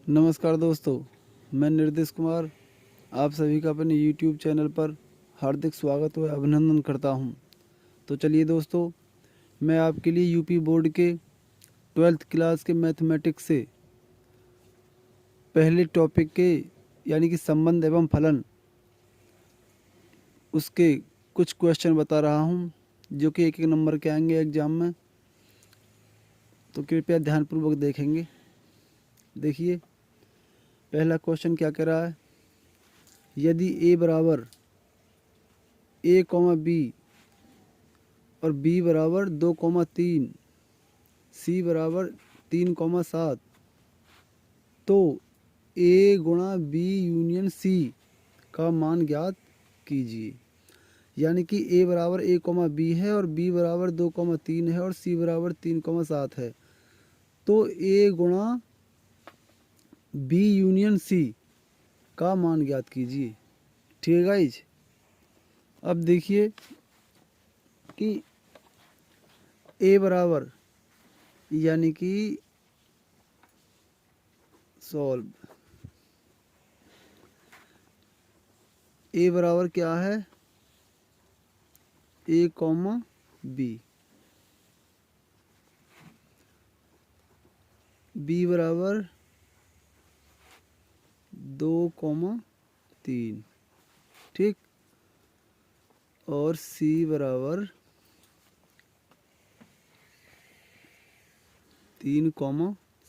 नमस्कार दोस्तों, मैं निर्देश कुमार आप सभी का अपने YouTube चैनल पर हार्दिक स्वागत व अभिनंदन करता हूं। तो चलिए दोस्तों, मैं आपके लिए यूपी बोर्ड के 12th क्लास के मैथमेटिक्स से पहले टॉपिक के यानी कि संबंध एवं फलन उसके कुछ क्वेश्चन बता रहा हूं, जो कि एक एक नंबर के आएंगे एग्ज़ाम में। तो कृपया ध्यानपूर्वक देखेंगे। देखिए, पहला क्वेश्चन क्या कह रहा है। यदि a बराबर a, b और b बराबर 2, 3, c बराबर 3, 7 तो a गुणा b यूनियन c का मान ज्ञात कीजिए। यानी कि a बराबर a, b है और b बराबर 2, 3 है और c बराबर 3, 7 है। तो a गुणा b यूनियन c का मान ज्ञात कीजिए। ठीक है गाइज। अब देखिए कि a बराबर यानी कि सॉल्व a बराबर क्या है, a, b, b बराबर 2, 3, ठीक, और c बराबर 3,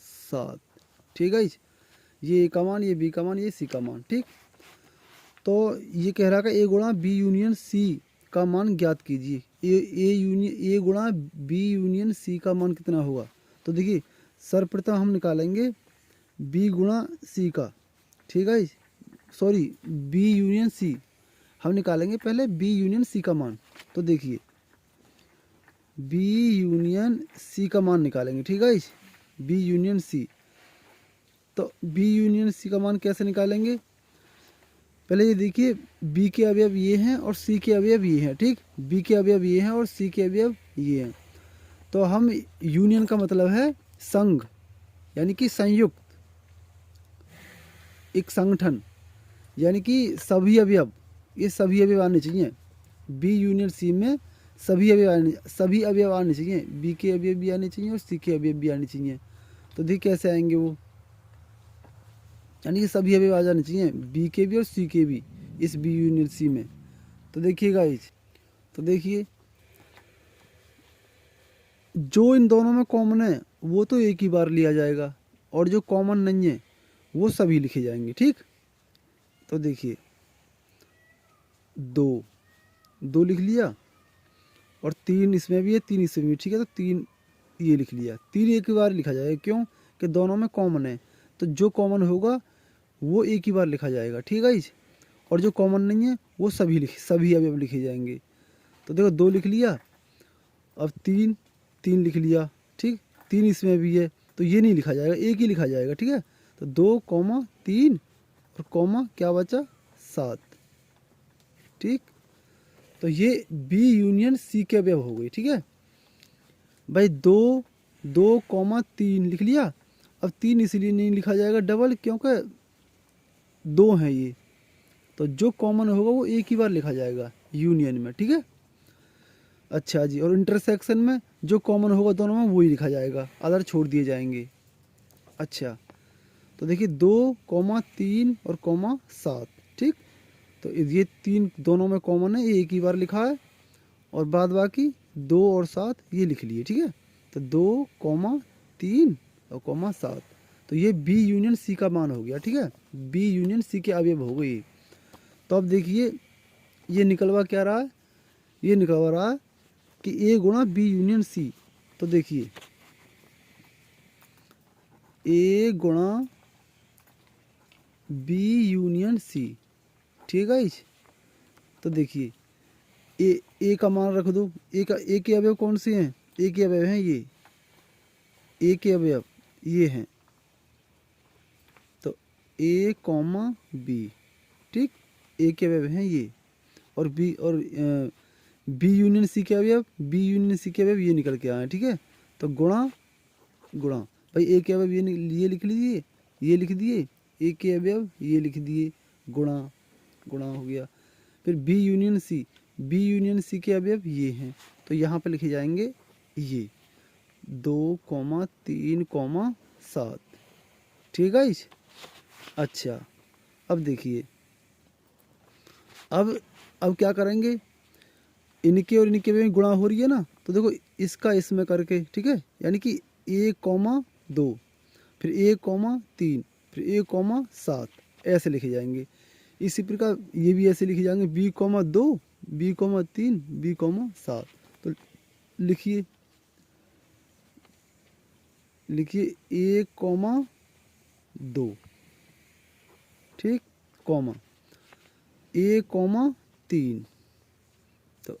7। ठीक है, ये a का मान, ये b का मान, ये c का मान। ठीक, तो ये कह रहा है a गुणा b यूनियन c का मान ज्ञात कीजिए। a गुणा b यूनियन c का मान कितना होगा। तो देखिए, सर्वप्रथम हम निकालेंगे b गुणा c का। ठीक है, सॉरी, b यूनियन c हम निकालेंगे पहले b यूनियन c का मान। तो देखिए, b यूनियन c का मान निकालेंगे। ठीक है, b यूनियन c। तो b यूनियन c का मान कैसे निकालेंगे। पहले ये देखिए, b के अवयव ये हैं और c के अवयव ये हैं। ठीक, b के अवयव ये हैं और c के अवयव ये हैं। तो हम यूनियन का मतलब है संघ, यानी कि संयुक्त, एक संगठन, यानी कि सभी अवयव, ये सभी अवयव आने चाहिए b यूनियन c में। सभी अवयव आने चाहिए। b के अवयव भी आने चाहिए और c के अवयव भी आने चाहिए। तो देखिए कैसे आएंगे वो, यानी कि सभी अवयव आ जाने चाहिए, b के भी और c के भी, इस b यूनियन c में। तो देखिएगा इस, तो देखिए जो इन दोनों में कॉमन है वो तो एक ही बार लिया जाएगा, और जो कॉमन नहीं है वो सभी लिखे जाएंगे। ठीक, तो देखिए 2 लिख लिया और 3 इसमें भी है, 3 इसमें भी। ठीक है, तो 3 ये लिख लिया। 3 एक ही बार लिखा जाएगा, क्यों कि दोनों में कॉमन है। तो जो कॉमन होगा वो एक ही बार लिखा जाएगा। ठीक है, और जो कॉमन नहीं है वो सभी अवयव लिखे जाएंगे। तो देखो 2 लिख लिया, अब 3 लिख लिया। ठीक, 3 इसमें भी है तो ये नहीं लिखा जाएगा, एक ही लिखा जाएगा। ठीक है, तो 2, 3 और कॉमा क्या बचा, 7। ठीक, तो ये b यूनियन c के अवयव हो गई। ठीक है भाई, 2, 3 लिख लिया। अब 3 इसलिए नहीं लिखा जाएगा डबल, क्योंकि 2 हैं ये, तो जो कॉमन होगा वो एक ही बार लिखा जाएगा यूनियन में। ठीक है, अच्छा जी, और इंटरसेक्शन में जो कॉमन होगा दोनों में वही लिखा जाएगा, अदर छोड़ दिए जाएंगे। अच्छा, तो देखिए 2, 3 और 7। ठीक, तो ये 3 दोनों में कॉमन है, ये एक ही बार लिखा है, और बाद बाकी 2 और 7 ये लिख लिए। ठीक है, तो 2, 3 और 7। तो ये b यूनियन c का मान हो गया। ठीक है, b यूनियन c के अवयव हो गई। तो अब देखिए ये निकलवा क्या रहा है, ये निकलवा रहा है कि a गुणा b यूनियन c। तो देखिए a गुणा b यूनियन c। ठीक है, तो देखिए a का मान रख दो। a के अवयव कौन से हैं, a के अवयव हैं ये, a के अवयव ये हैं, तो a, b। ठीक, a के अवयव हैं ये, और b यूनियन c के अवयव, b यूनियन c के अवयव ये निकल के आए। ठीक है, तो गुणा भाई a के अवयव ये लिख लीजिए, ये लिख दिए, ए के अवयव ये लिख दिए, गुणा गुणा हो गया। फिर B union C, B union C के अवयव ये हैं, तो यहाँ पर लिखे जाएंगे ये 2,3,7। ठीक है। अच्छा अब देखिए, अब क्या करेंगे, इनके और इनके में गुणा हो रही है ना, तो देखो इसका इसमें करके, ठीक है, यानी कि 1,2, फिर 1,3, फिर 1,7 ऐसे लिखे जाएंगे। इसी प्रकार ये भी ऐसे लिखे जाएंगे B,2, B,3, B,7। तो लिखिए 1,2, ठीक, कॉमा 1,3, तो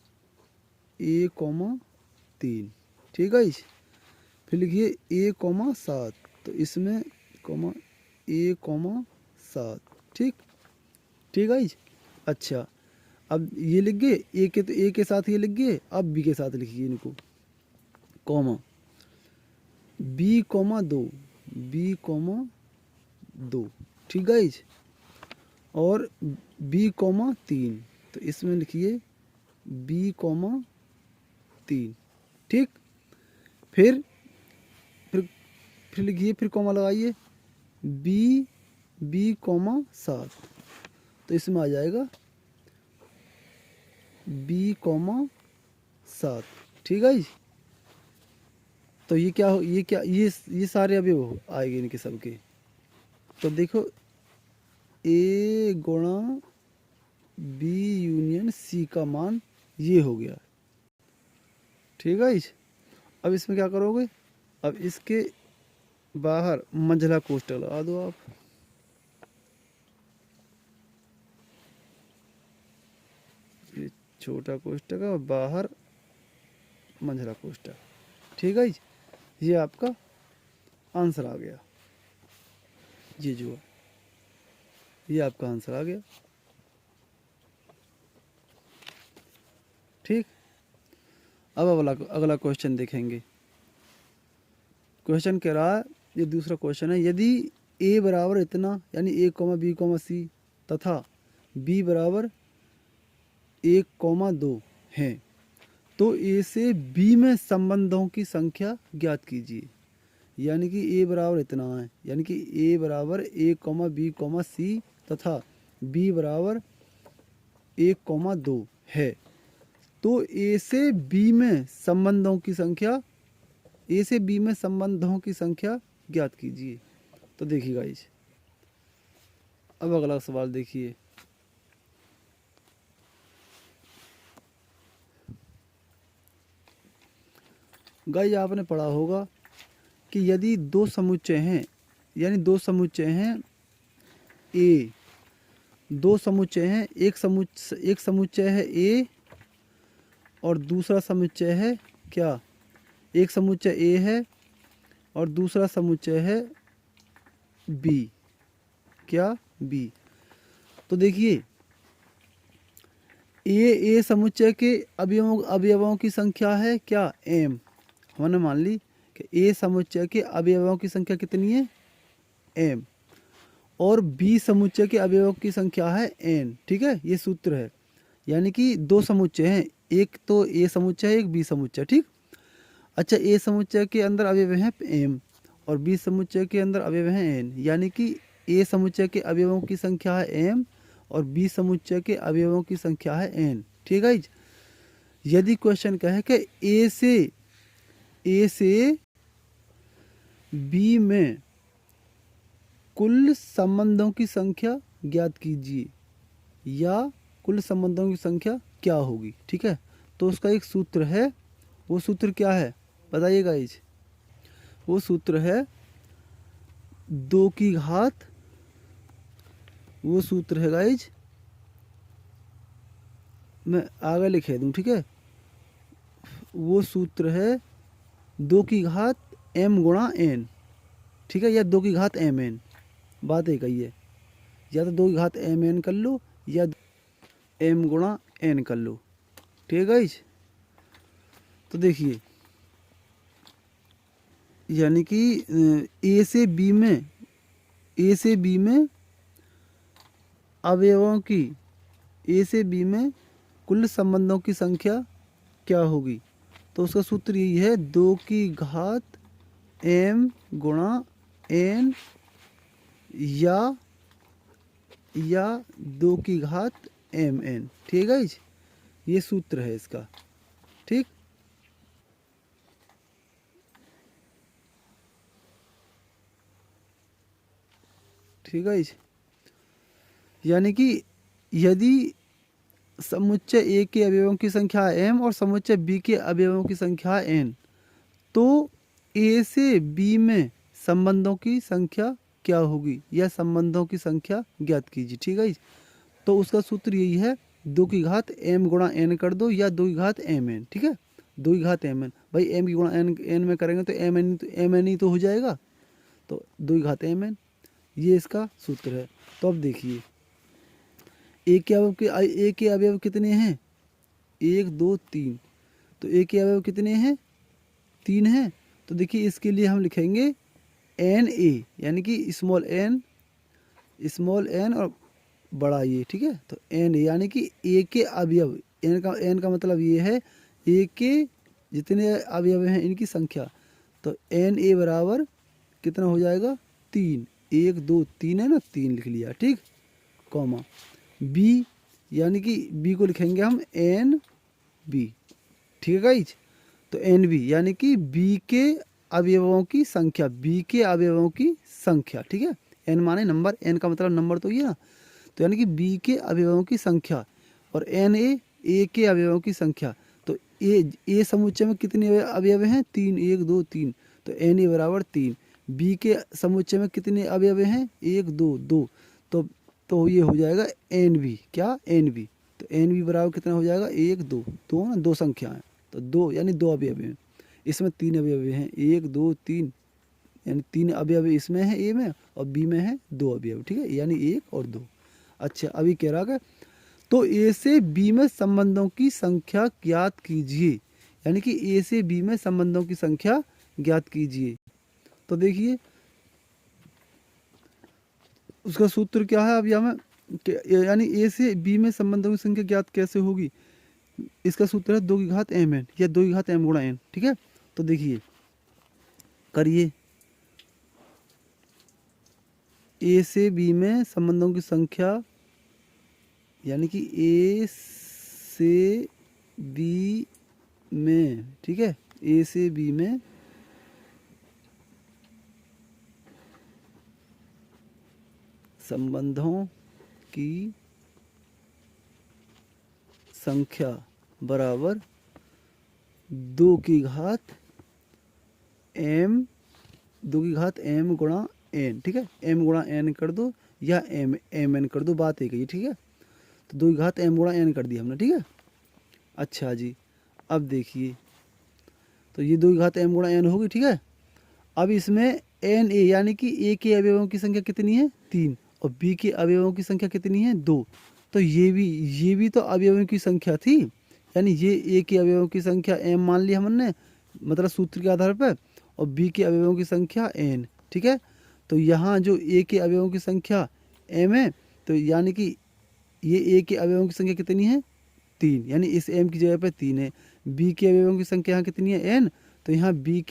1,3, ठीक है। फिर लिखिए 1,7, तो इसमें कॉमा 1,7, ठीक, ठीक है। अच्छा अब ये लिख गए, ए के तो ए के साथ ये लिख गए, अब बी के साथ लिखिए इनको, कॉमा B,2, B,2, ठीक है। और B,3, तो इसमें लिखिए B,3, ठीक। फिर लिखिए, फिर कॉमा लगाइए B,7, तो इसमें आ जाएगा B,7, ठीक है। तो ये क्या हो, ये सारे अवयव आएंगे इनके सबके। तो देखो A गुणा B यूनियन C का मान ये हो गया, ठीक है। अब इसमें क्या करोगे, अब इसके बाहर मंझला कोष्ठक लगा दो आप, ये छोटा कोष्ठक है और बाहर मंझला कोष्ठक, ठीक है। ये आपका आंसर आ गया, ये जो है ये आपका आंसर आ गया, ठीक। अब अगला क्वेश्चन देखेंगे। क्वेश्चन कह रहा है, ये दूसरा क्वेश्चन है, यदि a बराबर इतना यानी A,B,C तथा b बराबर 1,2 है, तो a से b में संबंधों की संख्या ज्ञात कीजिए। यानी कि a बराबर इतना है, यानी कि a बराबर A,B,C तथा b बराबर 1,2 है, तो a से b में संबंधों की संख्या, a से b में संबंधों की संख्या ज्ञात कीजिए। तो देखिए गाइस, अब अगला सवाल देखिए, गाइस आपने पढ़ा होगा कि यदि दो समुच्चय हैं, यानी दो समुच्चय हैं A, दो समुच्चय हैं, एक समुच्चय है A और दूसरा समुच्चय है क्या, एक समुच्चय A है और दूसरा समुच्चय है B, क्या B। तो देखिए A समुच्चय के अवयवों की संख्या है क्या M, हमने मान ली कि A समुच्चय के अवयवों की संख्या कितनी है M, और B समुच्चय के अवयवों की संख्या है N, ठीक है, ये सूत्र है। यानी कि दो समुच्चय हैं, एक तो A समुच्चय है, एक B समुच्चय, ठीक। अच्छा A समुच्चय के अंदर अवयव हैं M और B समुच्चय के अंदर अवयव हैं N, यानी कि A समुच्चय के अवयवों की संख्या है M और B समुच्चय के अवयवों की संख्या है N, ठीक है। यदि क्वेश्चन कहे कि A से B में कुल संबंधों की संख्या ज्ञात कीजिए या कुल संबंधों की संख्या क्या होगी, ठीक है। तो उसका एक सूत्र है, वो सूत्र क्या है बताइए गाइज, वो सूत्र है 2 की घात, वो सूत्र है गाइज, मैं आगे लिखे दूं, ठीक है, वो सूत्र है 2 की घात m गुणा n, ठीक है, या 2 की घात mn, बात एक ही है, या तो 2 की घात mn कर लो या m गुणा n कर लो, ठीक है गाइज। तो देखिए यानी कि A से B में ए से बी में अवयवों की, ए से बी में कुल संबंधों की संख्या क्या होगी? तो उसका सूत्र यही है 2 की घात m गुणा n या 2 की घात mn। ठीक है गाइज, ये सूत्र है इसका। ठीक, ठीक है गाइज, यानी कि यदि समुच्चय ए के अवयवों की संख्या m और समुच्चय b के अवयवों की संख्या n, तो ए से बी में संबंधों की संख्या क्या होगी, या संबंधों की संख्या ज्ञात कीजिए। ठीक है, तो उसका सूत्र यही है 2 की घात m गुणा n कर दो, या 2 की घात mn। ठीक है, 2 की घात mn, भाई m की गुणा n में करेंगे तो mn ही तो हो जाएगा, तो 2 की घात mn, ये इसका सूत्र है। तो अब देखिए ए के अवयव कितने हैं? 1 2 3। तो ए के अवयव कितने हैं? 3 हैं। तो देखिए इसके लिए हम लिखेंगे एन ए, यानी कि स्मॉल एन और बड़ा ए। ठीक है, तो एन ए यानी कि ए के अवयव, एन का मतलब ये है ए के जितने अवयव हैं इनकी संख्या। तो एन ए बराबर कितना हो जाएगा? 3। 1 2 3 है ना, 3 लिख लिया। ठीक, कॉमा बी, यानी कि बी को लिखेंगे हम एन बी। ठीक है गाइज, तो एन बी यानी कि बी के अवयवों की संख्या, बी के अवयवों की संख्या। ठीक है, एन माने नंबर, एन का मतलब नंबर तो ये ना, तो यानी कि बी के अवयवों की संख्या, और एन ए के अवयवों की संख्या। तो ए समुच्चय में कितने अवयव हैं? 3। 1 2 3, तो एन ए बराबर 3। बी के समुच्चय में कितने अवयव हैं? 1 2 2, तो ये हो जाएगा एन बी। क्या? N B. तो एन बी बराबर कितना हो जाएगा? 1 2 2 ना, 2 संख्या है, तो 2 यानी 2 अवयव हैं। इसमें 3 अवयव हैं, 1 2 3, यानी 3 अवयव इसमें है ए में, और बी में है 2 अवयव। ठीक है, यानी 1 और 2। अच्छा, अभी कह रहा है तो ए से बी में संबंधों की संख्या ज्ञात कीजिए, यानी कि ए से बी में संबंधों की संख्या ज्ञात कीजिए। तो देखिए उसका सूत्र क्या है? अब यहाँ यानी ए से बी में संबंधों की संख्या ज्ञात कैसे होगी? इसका सूत्र है 2 की घात एम एन, या 2 की घात m गुणा n। ठीक है, तो देखिए करिए, ए से बी में संबंधों की संख्या, यानी कि ए से बी में, ठीक है, ए से बी में संबंधों की संख्या बराबर 2 की घात m गुणा n। ठीक है, m गुणा n कर दो, या m n कर दो, बात एक ही। ठीक है, तो 2 की घात m गुणा n कर दिया हमने। ठीक है, अच्छा जी, अब देखिए तो ये 2 की घात m गुणा n होगी। ठीक है, अब इसमें n a यानी कि a के अवयवों की संख्या कितनी है? 3, और b के अवयवों की संख्या कितनी है? 2। तो ये भी तो अवयवों की संख्या थी, यानी ये a के अवयवों की संख्या m मान ली हमने, मतलब सूत्र के आधार पर, और b के अवयवों की संख्या n। ठीक है, तो यहाँ जो a के अवयवों की संख्या m है, तो यानी कि ये a के अवयवों की संख्या कितनी है? 3, यानी इस m की जगह पर 3 है। b के अवयवों की संख्या यहाँ कितनी है? n, तो यहाँ b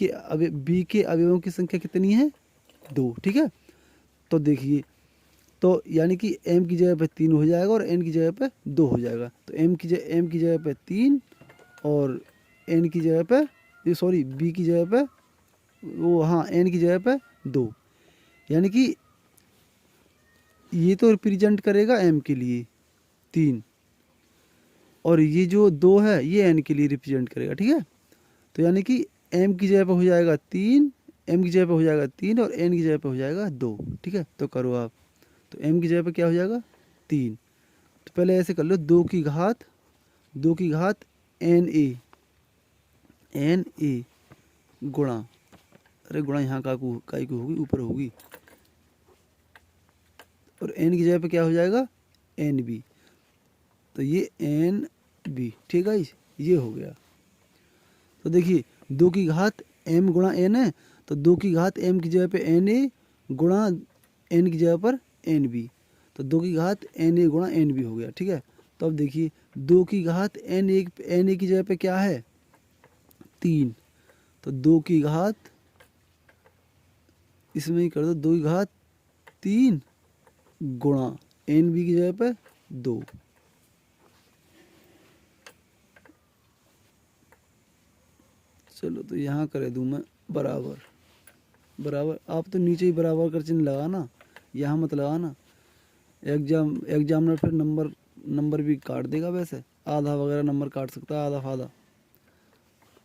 के अवयवों की संख्या कितनी है? 2। ठीक है, तो देखिए, तो यानी कि m की जगह पे 3 हो जाएगा और n की जगह पे 2 हो जाएगा। तो m की जगह पे 3 और n की जगह पे, सॉरी b की जगह पे वो, हाँ, n की जगह पे 2, यानी कि ये तो रिप्रेजेंट करेगा m के लिए 3, और ये जो 2 है ये n के लिए रिप्रेजेंट करेगा। ठीक है, तो यानी कि m की जगह पे हो जाएगा 3, m की जगह पे हो जाएगा 3, और n की जगह पे हो जाएगा 2। ठीक है, तो करो आप, तो m की जगह पे क्या हो जाएगा? 3। तो पहले ऐसे कर लो, 2 की घात n a गुणा, अरे गुणा यहाँ काई को होगी, ऊपर होगी, और n की जगह पे क्या हो जाएगा? n b। तो ये n b। ठीक है, ये हो गया। तो देखिए 2 की घात m गुणा n है, तो 2 की घात m की जगह पे n a गुणा एन की जगह पर एन बी, तो 2 की घात एन ए गुणा एन बी हो गया, ठीक है। तो अब देखिए 2 की घात एन ए की जगह पे क्या है 3, तो 2 की घात इसमें ही कर दो 2 की घात 3 गुणा एन बी की जगह पे 2। चलो तो यहाँ करे दूँ मैं बराबर बराबर, आप तो नीचे ही बराबर कर चिन्ह लगाना, यहाँ मत लगाना। एग्जामिनर फिर नंबर भी काट देगा, वैसे आधा वगैरह नंबर काट सकता है, आधा फाधा,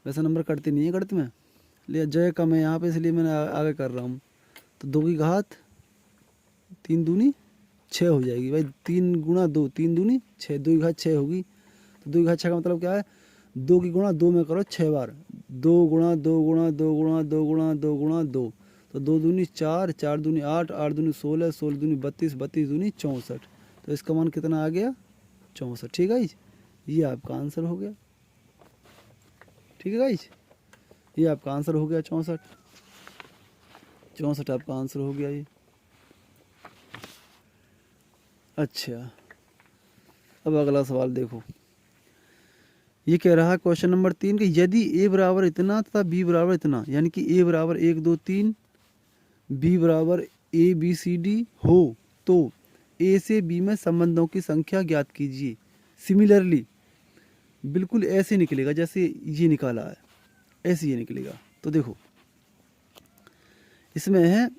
वैसे नंबर कटते नहीं है गणित में, ले जय कम है यहाँ पे, इसलिए मैंने आगे कर रहा हूँ। तो 2 की घात 3 दूनी 6 हो जाएगी भाई, 3 गुणा 2 3 दूनी 6, 2 की घात 6 होगी। तो 2 की घात 6 का मतलब क्या है, 2 की गुणा 2 में करो 6 बार, 2 गुणा 2 गुणा 2 गुणा 2 गुणा 2 गुणा 2, तो 2 दूनी 4, 4 दूनी 8, 8 दूनी 16, 16 दूनी 32, 32 दूनी 64, तो इसका मान कितना आ गया 64, ठीक है गाइस, ये आपका आंसर हो गया, ठीक है गाइस, ये आपका आंसर हो गया 64, 64 आपका आंसर हो गया ये। अच्छा, अब अगला सवाल देखो, ये कह रहा है क्वेश्चन नंबर 3 कि यदि ए बराबर इतना तथा बी बराबर इतना, यानी कि ए बराबर 1 2 3, बी बराबर ए बी सी डी हो, तो ए से बी में संबंधों की संख्या ज्ञात कीजिए। सिमिलरली बिल्कुल ऐसे निकलेगा जैसे ये निकाला है, ऐसे ये निकलेगा। तो देखो इसमें है,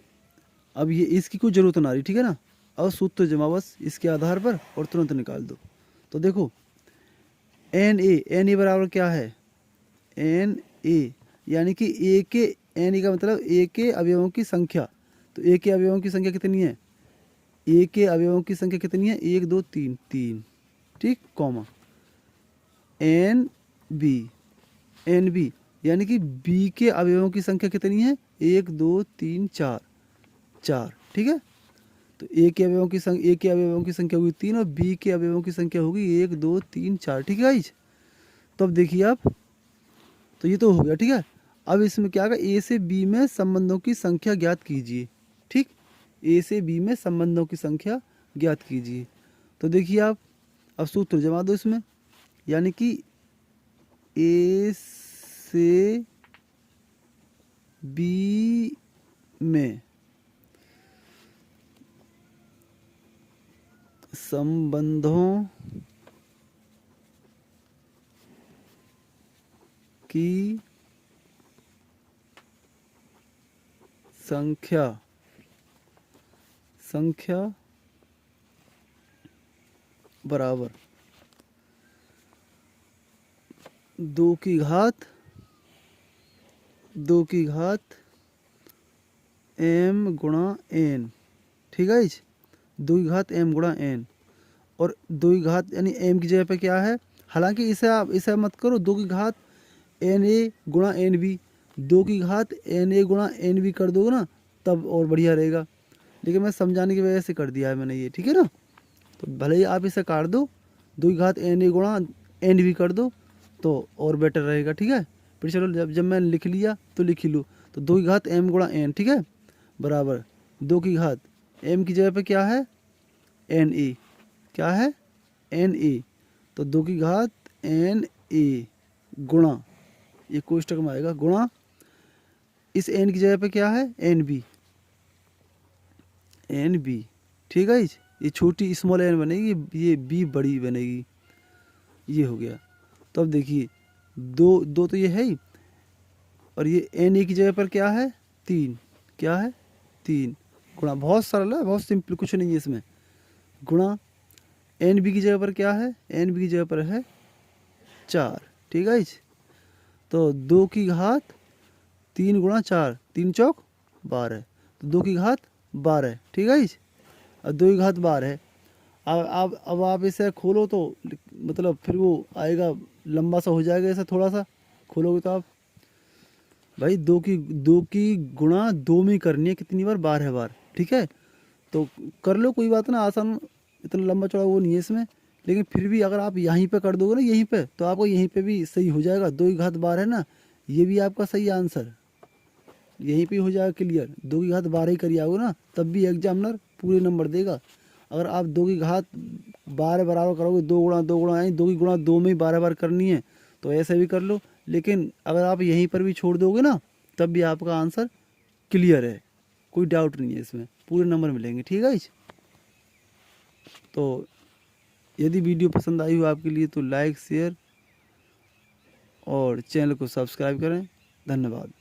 अब ये इसकी कोई ज़रूरत ना रही, ठीक है ना, अब सूत्र जमा बस इसके आधार पर और तुरंत निकाल दो। तो देखो एन ए बराबर क्या है एन ए, यानी कि ए के एन ए का मतलब ए के अवयवों की संख्या, तो ए के अवयवों की संख्या कितनी है, ए के अवयवों की संख्या कितनी है 1 2 3 3, ठीक, कॉमा एन बी यानी कि बी के अवयवों की संख्या कितनी है 1 2 3 4 4, ठीक है। तो ए के अवयवों की संख्या होगी 3 और बी के अवयवों की संख्या होगी 1 2 3 4, ठीक है गाइस। तो अब देखिए आप, तो ये तो हो गया, ठीक है। अब इसमें क्या होगा, ए से बी में संबंधों की संख्या ज्ञात कीजिए, ठीक, ए से बी में संबंधों की संख्या ज्ञात कीजिए। तो देखिए आप, अब सूत्र जमा दो इसमें, यानी कि ए से बी में संबंधों की संख्या बराबर 2 की घात m गुणा n, ठीक है, 2 की घात m गुणा n, और 2 की घात यानी m की जगह पे क्या है, हालांकि इसे आप इसे मत करो, 2 की घात एन ए गुणा एन बी, 2 की घात एन ए गुणा एन बी कर दोगे ना तब और बढ़िया रहेगा, लेकिन मैं समझाने की वजह से कर दिया है मैंने ये, ठीक है ना। तो भले ही आप इसे काट दो, 2 की घात एन ए गुणा एन बी कर दो तो और बेटर रहेगा, ठीक है। फिर चलो जब मैं लिख लिया तो लिख ही लूँ, तो 2 की घात m गुणा n, ठीक है, बराबर 2 की घात m की जगह पे क्या है एन ए, क्या है एन ए, तो 2 की घात एन ए गुणा, ये कोष्टक में आएगा, गुणा इस n की जगह पे क्या है एन बी, ठीक है। ये छोटी स्मॉल n बनेगी, ये b बड़ी बनेगी, ये हो गया। तो अब देखिए दो तो ये है ही, और ये एन ए की जगह पर क्या है 3, क्या है 3, गुणा, बहुत सरल है, बहुत सिंपल, कुछ नहीं है इसमें, गुणा एन बी की जगह पर क्या है, एन बी की जगह पर है 4, ठीक है। तो 2 की घात 3 गुणा 4, 3 चौक 12, तो 2 की घात 12, ठीक है। और 2 की घात 12 है, अब आप इसे खोलो तो मतलब फिर वो आएगा, लंबा सा हो जाएगा, ऐसा थोड़ा सा खोलोगे तो आप भाई 2 की गुणा 2 में करनी है कितनी बार 12 बार, ठीक है। तो कर लो, कोई बात ना, आसान, इतना लंबा चौड़ा वो नहीं है इसमें, लेकिन फिर भी अगर आप यहीं पे कर दोगे ना, यहीं पे, तो आपको यहीं पे भी सही हो जाएगा, 2 की घात 12 है ना, ये भी आपका सही आंसर, यहीं पे हो जाएगा क्लियर। 2 की घात 12 ही करी आओगे ना, तब भी एग्जामिनर पूरे नंबर देगा। अगर आप 2 की घात 12 बराबर करोगे, 2 गुणा 2 गुणा यानी 2 की गुणा 2 में ही 12 बार करनी है, तो ऐसे भी कर लो। लेकिन अगर आप यहीं पर भी छोड़ दोगे ना, तब भी आपका आंसर क्लियर है, कोई डाउट नहीं है इसमें, पूरे नंबर मिलेंगे। ठीक है। तो यदि वीडियो पसंद आई हो आपके लिए तो लाइक शेयर और चैनल को सब्सक्राइब करें। धन्यवाद।